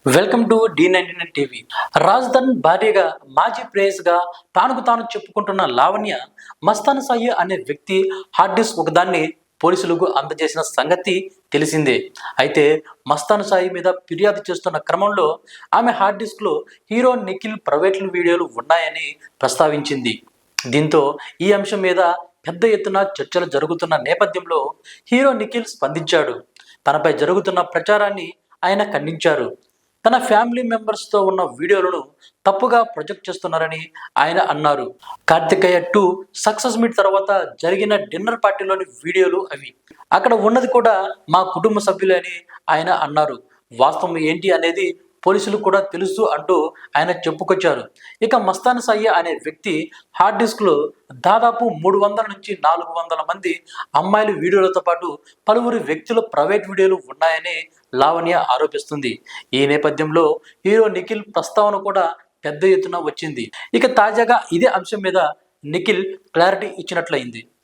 Welcome to D99 TV. రాజధాన్ భార్యగా మాజీ ప్రేయస్గా తాను చెప్పుకుంటున్న లావణ్య మస్తాన్ సాయి అనే వ్యక్తి హార్డ్ డిస్క్ ఒకదాన్ని పోలీసులకు అందజేసిన సంగతి తెలిసిందే. అయితే మస్తాన్ సాయి మీద ఫిర్యాదు చేస్తున్న క్రమంలో ఆమె హార్డ్ డిస్క్లో హీరో నిఖిల్ ప్రైవేట్ వీడియోలు ఉన్నాయని ప్రస్తావించింది. దీంతో ఈ అంశం మీద పెద్ద ఎత్తున చర్చలు జరుగుతున్న నేపథ్యంలో హీరో నిఖిల్ స్పందించాడు. తనపై జరుగుతున్న ప్రచారాన్ని ఆయన ఖండించారు. తన ఫ్యామిలీ మెంబర్స్తో ఉన్న వీడియోలను తప్పుగా ప్రొజెక్ట్ చేస్తున్నారని ఆయన అన్నారు. కార్తికేయ 2 సక్సెస్ మీట్ తర్వాత జరిగిన డిన్నర్ పార్టీలోని వీడియోలు అవి. అక్కడ ఉన్నది కూడా మా కుటుంబ సభ్యులే అని ఆయన అన్నారు. వాస్తవం ఏంటి అనేది పోలీసులకు కూడా తెలుసు అంటూ ఆయన చెప్పుకొచ్చారు. ఇక మస్తాన్ సాయి అనే వ్యక్తి హార్డ్ డిస్క్లో దాదాపు 300 నుంచి 400 మంది అమ్మాయిల వీడియోలతో పాటు పలువురు వ్యక్తుల ప్రైవేట్ వీడియోలు ఉన్నాయని లావణ్య ఆరోపిస్తుంది. ఈ నేపథ్యంలో హీరో నిఖిల్ ప్రస్తావన కూడా పెద్ద ఎత్తున వచ్చింది. ఇక తాజాగా ఇదే అంశం మీద నిఖిల్ క్లారిటీ ఇచ్చినట్లయింది.